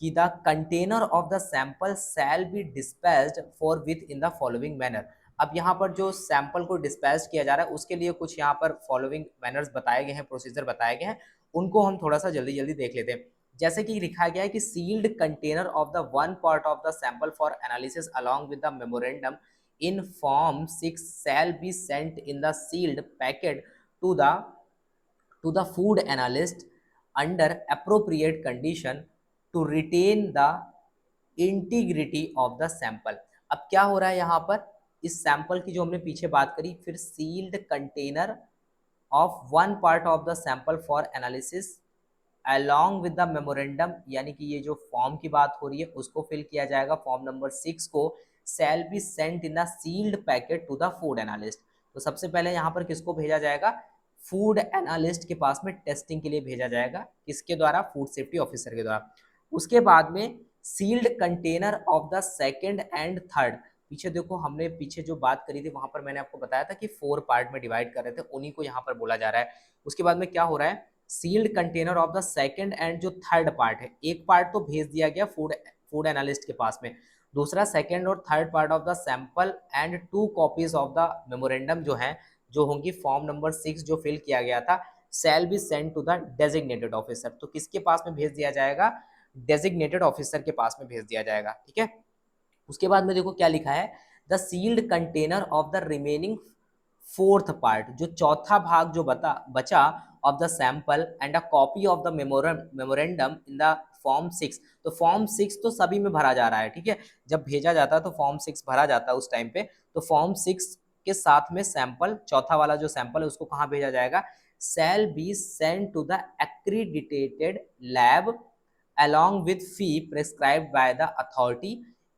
कि the container of the sample shall B dispatched for with in the following manner. अब यहाँ पर जो सैंपल को डिस्पैच किया जा रहा है उसके लिए कुछ यहाँ पर फॉलोइंग मैनर्स बताए गए हैं, प्रोसीजर बताए गए हैं, उनको हम थोड़ा सा जल्दी जल्दी देख लेते हैं। जैसे कि लिखा गया है कि sealed container of the one part of the sample for analysis along with the memorandum in form 6 shall be sent in the sealed packet to the food analyst under appropriate condition to retain the integrity of the sample। अब क्या हो रहा है यहाँ पर, इस सैंपल की जो हमने पीछे बात करी, फिर sealed container of one part of the sample for analysis along with the memorandum, यानी कि ये जो फॉर्म की बात हो रही है उसको फिल किया जाएगा, फॉर्म नंबर 6 को shall be sent in the sealed packet to the food analyst। तो सबसे पहले यहाँ पर किसको भेजा जाएगा, फूड एनालिस्ट के पास में टेस्टिंग के लिए भेजा जाएगा, किसके द्वारा, फूड सेफ्टी ऑफिसर के द्वारा। उसके बाद में sealed container of the second and third, पीछे देखो हमने पीछे जो बात करी थी वहां पर मैंने आपको बताया था कि 4 पार्ट में डिवाइड कर रहे थे, उन्हीं को यहाँ पर बोला जा रहा है। उसके बाद में क्या हो रहा है, sealed container of the second and जो थर्ड पार्ट है, एक पार्ट तो भेज दिया गया फूड एनालिस्ट के पास में, दूसरा सेकेंड और third part of the sample and 2 copies of the memorandum जो है, जो होंगी फॉर्म नंबर 6 जो फिल किया गया था, shall be send to the designated officer. तो किसके पास में भेज दिया जाएगा, डेजिग्नेटेड ऑफिसर के पास में भेज दिया जाएगा। ठीक है, उसके बाद में देखो क्या लिखा है, the sealed container of the remaining fourth part, जो चौथा भाग जो बचा of the sample and a copy of the memorandum in the form 6। तो फॉर्म 6 तो सभी में भरा जा रहा है। ठीक है, जब भेजा जाता है तो फॉर्म 6 भरा जाता है उस टाइम पे, तो फॉर्म 6 के साथ में सैंपल, चौथा वाला जो सैंपल है उसको कहाँ भेजा जाएगा, shall be send to the accredited lab along with fee prescribed by the authority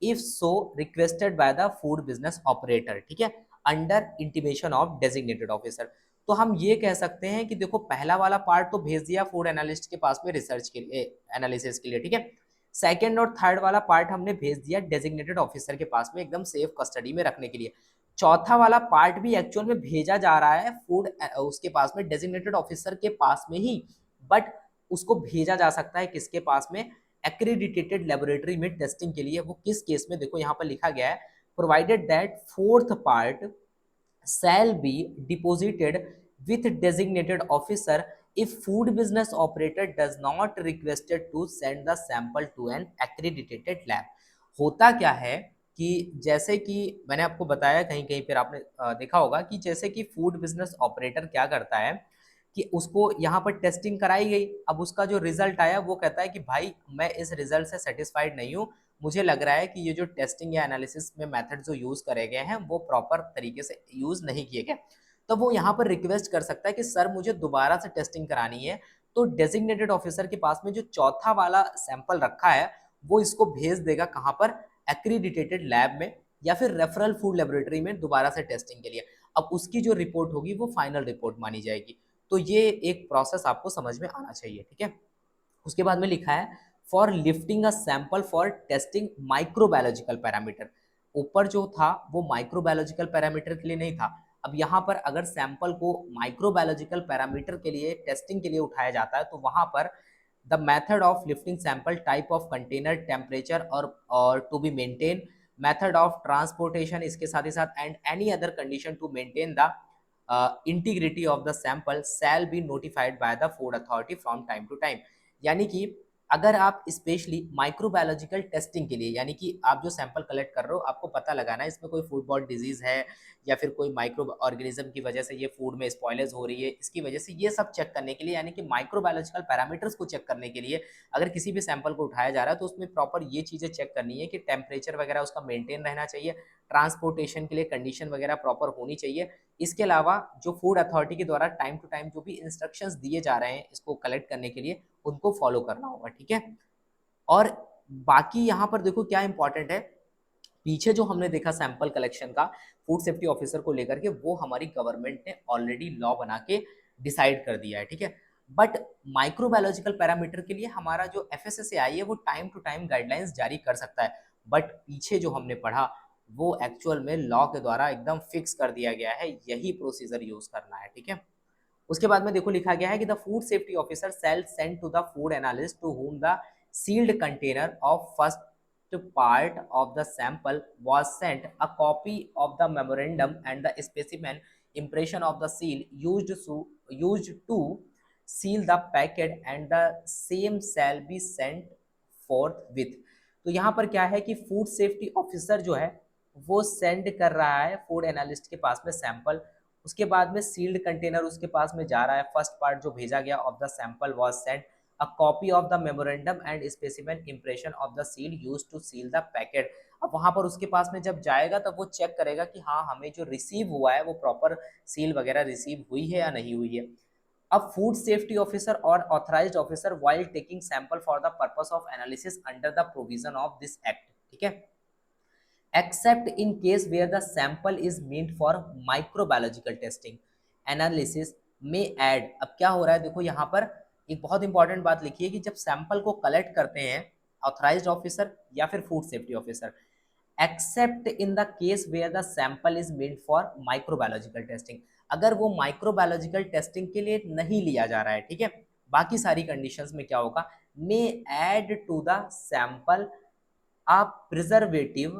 if so requested by the food business operator। ठीक है, under intimation of designated officer. तो हम ये कह सकते हैं कि देखो पहला वाला पार्ट तो भेज दिया फूड एनालिस्ट के पास में रिसर्च के लिए, एनालिसिस के लिए। ठीक है, सेकंड और थर्ड वाला पार्ट हमने भेज दिया डेजिग्नेटेड ऑफिसर के पास में एकदम सेफ कस्टडी में रखने के लिए। चौथा वाला पार्ट भी एक्चुअल में भेजा जा रहा है फूड उसके पास में, डेजिग्नेटेड ऑफिसर के पास में ही, बट उसको भेजा जा सकता है किसके पास में, एक्रीडिटेटेड लेबोरेटरी में टेस्टिंग के लिए। वो किस केस में, देखो यहाँ पर लिखा गया है, provided that fourth part shall be deposited with designated officer if food business operator does not requested to send the sample to an accredited lab। होता क्या है कि जैसे कि मैंने आपको बताया, कहीं कहीं पर आपने देखा होगा कि जैसे कि फूड बिजनेस ऑपरेटर क्या करता है कि उसको यहाँ पर टेस्टिंग कराई गई, अब उसका जो रिजल्ट आया वो कहता है कि भाई मैं इस रिजल्ट से सेटिस्फाइड नहीं हूँ, मुझे लग रहा है कि ये जो टेस्टिंग या एनालिसिस में मेथड जो यूज करे गए हैं वो प्रॉपर तरीके से यूज नहीं किए गए। तो वो यहाँ पर रिक्वेस्ट कर सकता है कि सर मुझे दोबारा से टेस्टिंग करानी है। तो डेजिग्नेटेड ऑफिसर के पास में जो चौथा वाला सैंपल रखा है वो इसको भेज देगा कहाँ पर, एक्रीडिटेटेड लैब में या फिर रेफरल फूड लेबोरेटरी में दोबारा से टेस्टिंग के लिए। अब उसकी जो रिपोर्ट होगी वो फाइनल रिपोर्ट मानी जाएगी। तो ये एक प्रोसेस आपको समझ में आना चाहिए। ठीक है, उसके बाद में लिखा है for lifting a sample for testing microbiological parameter. ऊपर जो था वो माइक्रोबायोलॉजिकल पैरामीटर के लिए नहीं था, अब यहाँ पर अगर सैंपल को माइक्रोबायोलॉजिकल पैरामीटर के लिए टेस्टिंग के लिए उठाया जाता है तो वहां पर the method of lifting sample, type of container, temperature और to be maintain, method of transportation, इसके साथ ही साथ and any other condition to maintain the integrity of the sample shall be notified by the food authority from time to time. यानी कि अगर आप स्पेशली माइक्रोबायोलॉजिकल टेस्टिंग के लिए, यानी कि आप जो सैंपल कलेक्ट कर रहे हो आपको पता लगाना है इसमें कोई फूड बॉर्न डिजीज है या फिर कोई माइक्रो ऑर्गेनिज्म की वजह से ये फूड में स्पॉयलेज हो रही है, इसकी वजह से ये सब चेक करने के लिए, यानी कि माइक्रोबायोलॉजिकल पैरामीटर्स को चेक करने के लिए अगर किसी भी सैंपल को उठाया जा रहा है तो उसमें प्रॉपर ये चीज़ें चेक करनी है कि टेम्परेचर वगैरह उसका मेंटेन रहना चाहिए, ट्रांसपोर्टेशन के लिए कंडीशन वगैरह प्रॉपर होनी चाहिए। इसके अलावा जो फूड अथॉरिटी के द्वारा टाइम टू टाइम जो भी इंस्ट्रक्शंस दिए जा रहे हैं इसको कलेक्ट करने के लिए उनको फॉलो करना होगा, ठीक है। और बाकी यहाँ पर देखो क्या इंपॉर्टेंट है, पीछे जो हमने देखा सैंपल कलेक्शन का फूड सेफ्टी ऑफिसर को लेकर के, वो हमारी गवर्नमेंट ने ऑलरेडी लॉ बना के डिसाइड कर दिया है, ठीक है। बट माइक्रोबायोलॉजिकल पैरामीटर के लिए हमारा जो एफएसएसएआई है वो टाइम टू टाइम गाइडलाइंस जारी कर सकता है, बट पीछे जो हमने पढ़ा वो एक्चुअल में लॉ के द्वारा एकदम फिक्स कर दिया गया है, यही प्रोसीजर यूज करना है, ठीक है। उसके बाद में देखो लिखा गया है कि the food safety officer shall send to the food analyst to whom the sealed container of first part of the sample was sent a copy of the memorandum and the specimen impression of the seal used to seal the packet and the same shall be sent forth with। तो यहाँ पर क्या है कि फूड सेफ्टी ऑफिसर जो है वो सेंड कर रहा है फूड एनालिस्ट के पास में सैंपल, उसके बाद में सील्ड कंटेनर उसके पास में जा रहा है, फर्स्ट पार्ट जो भेजा गया of the sample was sent a copy of the memorandum and specimen impression of the seal used to seal the packet. अब वहां पर उसके पास में जब जाएगा तब वो चेक करेगा कि हाँ हमें जो रिसीव हुआ है वो प्रॉपर सील वगैरह रिसीव हुई है या नहीं हुई है। अब फूड सेफ्टी ऑफिसर और authorised officer while taking sample for the purpose of analysis under the provision of this act, ठीक है, except in case where the sample is meant for microbiological testing analysis may add। अब क्या हो रहा है देखो यहाँ पर एक बहुत इंपॉर्टेंट बात लिखी है कि जब सैंपल को कलेक्ट करते हैं ऑथराइज्ड ऑफिसर या फिर food safety officer, except in the case where the sample is made for microbiological testing, अगर वो माइक्रोबायोलॉजिकल टेस्टिंग के लिए नहीं लिया जा रहा है, ठीक है, बाकी सारी कंडीशंस में क्या होगा, may add to the sample a preservative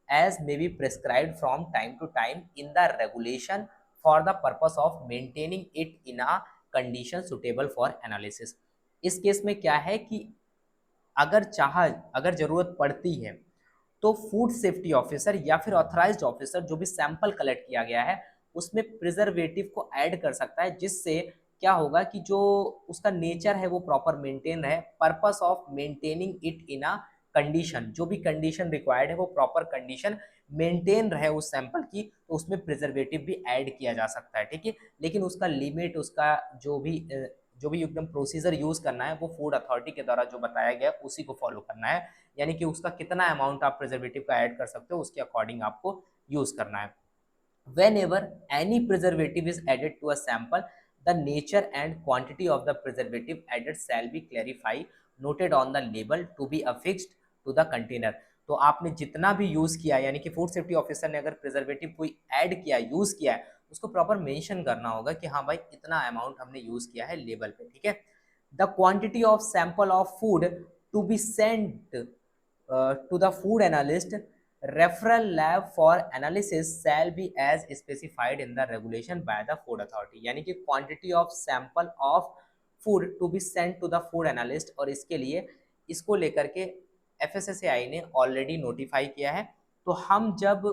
as may be prescribed from time to time in the regulation for the purpose of maintaining it in a condition suitable for analysis। इस केस में क्या है कि अगर जरूरत पड़ती है तो फूड सेफ्टी ऑफिसर या फिर ऑथराइज्ड ऑफिसर जो भी सैंपल कलेक्ट किया गया है उसमें प्रिजर्वेटिव को ऐड कर सकता है, जिससे क्या होगा कि जो उसका नेचर है वो प्रॉपर मेंटेन रहे, purpose of maintaining it in a condition, जो भी कंडीशन रिक्वायर्ड है वो प्रॉपर कंडीशन मेंटेन रहे उस सैंपल की, तो उसमें प्रिजर्वेटिव भी ऐड किया जा सकता है, ठीक है। लेकिन उसका लिमिट, उसका जो भी एकदम प्रोसीजर यूज करना है वो फूड अथॉरिटी के द्वारा जो बताया गया उसी को फॉलो करना है, यानी कि उसका कितना अमाउंट आप प्रिजर्वेटिव का ऐड कर सकते हो उसके अकॉर्डिंग आपको यूज करना है। Whenever any preservative is added to a sample, the nature and quantity of the preservative added shall be clarified, noted on the label to be affixed to the container। तो आपने जितना भी यूज किया, यानी कि फूड सेफ्टी ऑफिसर ने अगर प्रिजर्वेटिव कोई ऐड किया, यूज किया है, उसको प्रॉपर मेंशन करना होगा कि हाँ भाई इतना अमाउंट हमने यूज किया है लेबल पे, ठीक है। The quantity of sample of food to be sent to the food analyst referral lab for analysis shall be as specified in the regulation by the food authority। यानी कि quantity of sample of food to be sent to the food analyst, और इसके लिए इसको लेकर के FSSAI ने ऑलरेडी नोटिफाई किया है। तो हम जब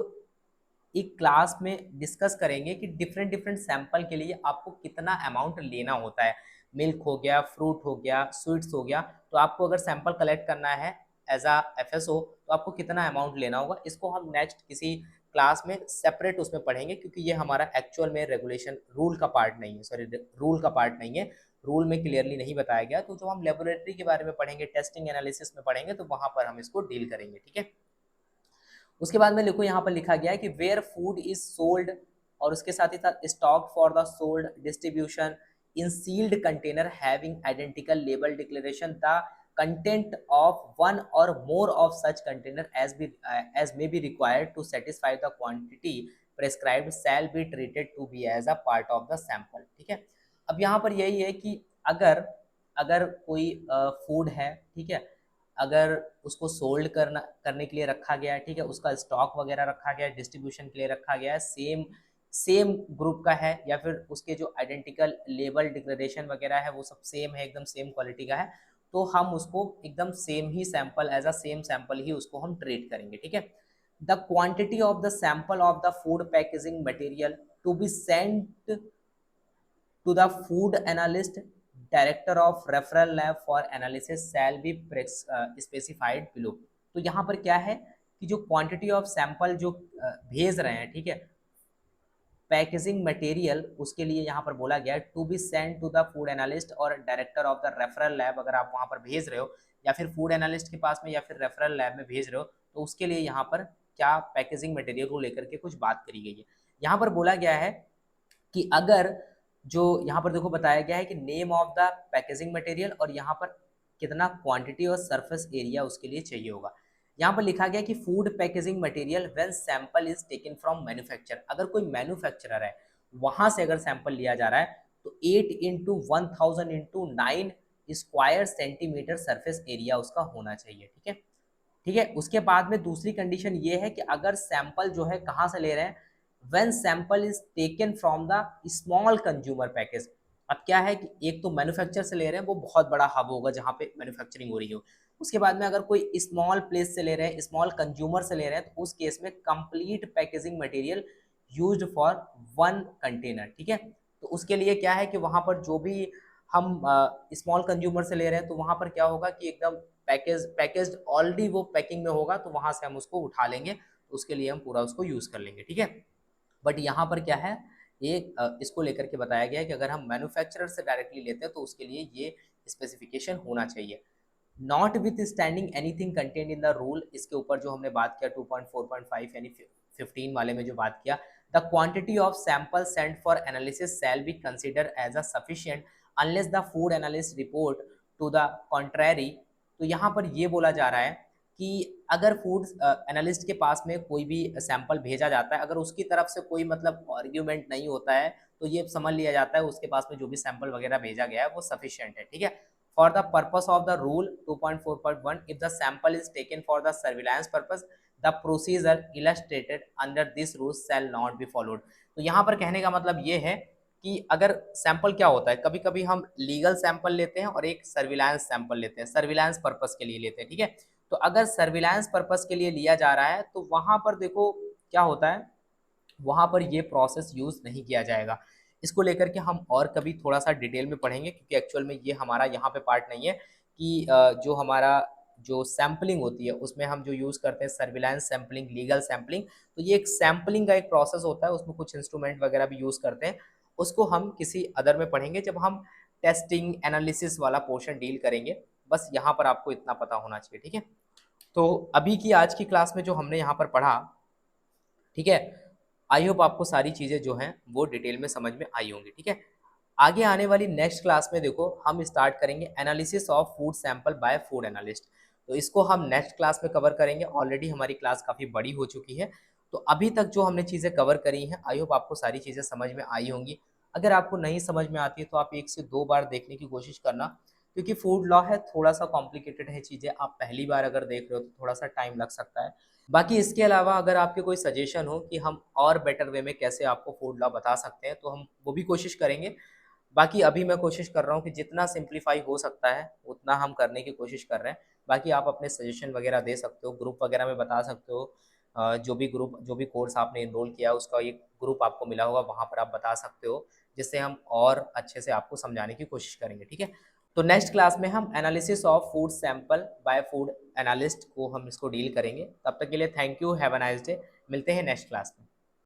एक क्लास में डिस्कस करेंगे कि डिफरेंट डिफरेंट सैंपल के लिए आपको कितना अमाउंट लेना होता है, मिल्क हो गया, फ्रूट हो गया, स्वीट्स हो गया, तो आपको अगर सैंपल कलेक्ट करना है एज आ एफएसओ तो आपको कितना अमाउंट लेना होगा, इसको हम नेक्स्ट किसी क्लास में सेपरेट उसमें पढ़ेंगे, क्योंकि ये हमारा एक्चुअल में रेगुलेशन रूल का पार्ट नहीं है, सॉरी रूल का पार्ट नहीं है, रूल में क्लियरली नहीं बताया गया। तो जो हम लेबोरेटरी के बारे में पढ़ेंगे, टेस्टिंग एनालिसिस में पढ़ेंगे, तो वहां पर हम इसको डील करेंगे, ठीक है। उसके बाद में लिखो यहाँ पर लिखा गया है कि वेयर फूड इज सोल्ड, और उसके साथ ही साथ stock for the sold distribution in sealed container having identical label declaration, the content of one or more of such container as may be required to satisfy the quantity prescribed shall be treated to be as a part of the sample, ठीक है। अब यहाँ पर यही है कि अगर अगर कोई फूड है, ठीक है, अगर उसको सोल्ड करने के लिए रखा गया है, ठीक है, उसका स्टॉक वगैरह रखा गया है, डिस्ट्रीब्यूशन के लिए रखा गया है, सेम सेम ग्रुप का है, या फिर उसके जो आइडेंटिकल लेबल डिक्लेरेशन वगैरह है वो सब सेम है, एकदम सेम क्वालिटी का है, तो हम उसको एकदम सेम ही sample, as a same sample ही उसको हम ट्रीट करेंगे, ठीक है। The quantity of the sample of the food packaging material to be sent to the food analyst director of referral lab for analysis shall be specified below। तो यहाँ पर क्या है कि जो क्वांटिटी ऑफ सैंपल जो भेज रहे हैं, ठीक है, पैकेजिंग मटेरियल, उसके लिए यहाँ पर बोला गया है to be send to the food analyst or director of the referral lab. अगर आप वहाँ पर भेज रहे हो या फिर फूड एनालिस्ट के पास में या फिर रेफरल लैब में भेज रहे हो, तो उसके लिए यहाँ पर क्या पैकेजिंग मटेरियल को लेकर के कुछ बात करी गई है। यहाँ पर बोला गया है कि अगर जो यहाँ पर देखो बताया गया है कि name of the packaging material और यहाँ पर कितना क्वांटिटी और सरफेस एरिया उसके लिए चाहिए होगा। यहाँ पर लिखा गया कि food packaging material when sample is taken from manufacture. अगर कोई मैन्युफैक्चरर है वहां से अगर सैंपल लिया जा रहा है तो 8 into 1000 into 9 square centimetre surface area उसका होना चाहिए, ठीक है। ठीक है, उसके बाद में दूसरी कंडीशन ये है कि अगर सैंपल जो है कहाँ से ले रहे हैं, when sample is taken from the small consumer package. अब क्या है कि एक तो मैन्युफैक्चर से ले रहे हैं, वो बहुत बड़ा हब होगा जहाँ पे मैन्युफैक्चरिंग हो रही हो। उसके बाद में अगर कोई स्मॉल प्लेस से ले रहे हैं, स्मॉल कंज्यूमर से ले रहे हैं, तो उस केस में complete packaging material used for one container, ठीक है। तो उसके लिए क्या है कि वहाँ पर जो भी हम स्मॉल कंज्यूमर से ले रहे हैं तो वहाँ पर क्या होगा कि एकदम पैकेज ऑलरेडी वो पैकिंग में होगा, तो वहाँ से हम उसको उठा लेंगे, तो उसके लिए हम पूरा उसको यूज़ कर लेंगे, ठीक है। बट यहाँ पर क्या है, ये इसको लेकर के बताया गया है कि अगर हम मैन्युफैक्चरर से डायरेक्टली लेते हैं तो उसके लिए ये स्पेसिफिकेशन होना चाहिए। Not with standing anything content in the rule, इसके ऊपर जो हमने बात किया 2.4.5 यानी 15 वाले में जो बात किया, the quantity of sample sent for analysis shall be consider as a sufficient unless the food analyst report to the contrary. तो यहाँ पर ये बोला जा रहा है कि अगर फूड एनालिस्ट के पास में कोई भी सैंपल भेजा जाता है, अगर उसकी तरफ से कोई मतलब आर्ग्यूमेंट नहीं होता है, तो ये समझ लिया जाता है उसके पास में जो भी सैंपल वगैरह भेजा गया है वो सफिशिएंट है, ठीक है। For the purpose of the rule 2.4.1 if the sample is taken for the surveillance purpose the procedure illustrated under this rule shall not be followed. तो यहाँ पर कहने का मतलब ये है कि अगर सैंपल क्या होता है, कभी कभी हम लीगल सैंपल लेते हैं और एक सर्विलांस सैंपल लेते हैं, सर्विलांस पर्पस के लिए लेते हैं, ठीक है। तो अगर सर्विलांस पर्पस के लिए लिया जा रहा है तो वहां पर देखो क्या होता है, वहां पर ये प्रोसेस यूज नहीं किया जाएगा। इसको लेकर के हम और कभी थोड़ा सा डिटेल में पढ़ेंगे, क्योंकि एक्चुअल में ये हमारा यहाँ पे पार्ट नहीं है कि जो हमारा जो सैम्पलिंग होती है उसमें हम जो यूज़ करते हैं सर्विलांस सैम्पलिंग, लीगल सैम्पलिंग, तो ये एक सैम्पलिंग का एक प्रोसेस होता है, उसमें कुछ इंस्ट्रूमेंट वगैरह भी यूज़ करते हैं। उसको हम किसी अदर में पढ़ेंगे जब हम टेस्टिंग एनालिसिस वाला पोर्शन डील करेंगे। बस यहाँ पर आपको इतना पता होना चाहिए, ठीक है। तो अभी की आज की क्लास में जो हमने यहाँ पर पढ़ा, ठीक है, आई होप आपको सारी चीज़ें जो हैं वो डिटेल में समझ में आई होंगी, ठीक है। आगे आने वाली नेक्स्ट क्लास में देखो हम स्टार्ट करेंगे analysis of food sample by food analyst. तो इसको हम नेक्स्ट क्लास में कवर करेंगे। ऑलरेडी हमारी क्लास काफ़ी बड़ी हो चुकी है, तो अभी तक जो हमने चीज़ें कवर करी हैं आई होप आपको सारी चीज़ें समझ में आई होंगी। अगर आपको नहीं समझ में आती है तो आप 1 से 2 बार देखने की कोशिश करना, क्योंकि फूड लॉ है, थोड़ा सा कॉम्प्लिकेटेड है चीज़ें, आप पहली बार अगर देख रहे हो तो थोड़ा सा टाइम लग सकता है। बाकी इसके अलावा अगर आपके कोई सजेशन हो कि हम और बेटर वे में कैसे आपको फूड लॉ बता सकते हैं, तो हम वो भी कोशिश करेंगे। बाकी अभी मैं कोशिश कर रहा हूँ कि जितना सिंप्लीफाई हो सकता है उतना हम करने की कोशिश कर रहे हैं। बाकी आप अपने सजेशन वगैरह दे सकते हो, ग्रुप वगैरह में बता सकते हो। जो भी कोर्स आपने इनरोल किया उसका एक ग्रुप आपको मिला होगा, वहाँ पर आप बता सकते हो, जिससे हम और अच्छे से आपको समझाने की कोशिश करेंगे, ठीक है। तो नेक्स्ट क्लास में हम analysis of food sample by food analyst को हम इसको डील करेंगे। तब तक के लिए thank you, have a nice day. मिलते हैं नेक्स्ट क्लास में।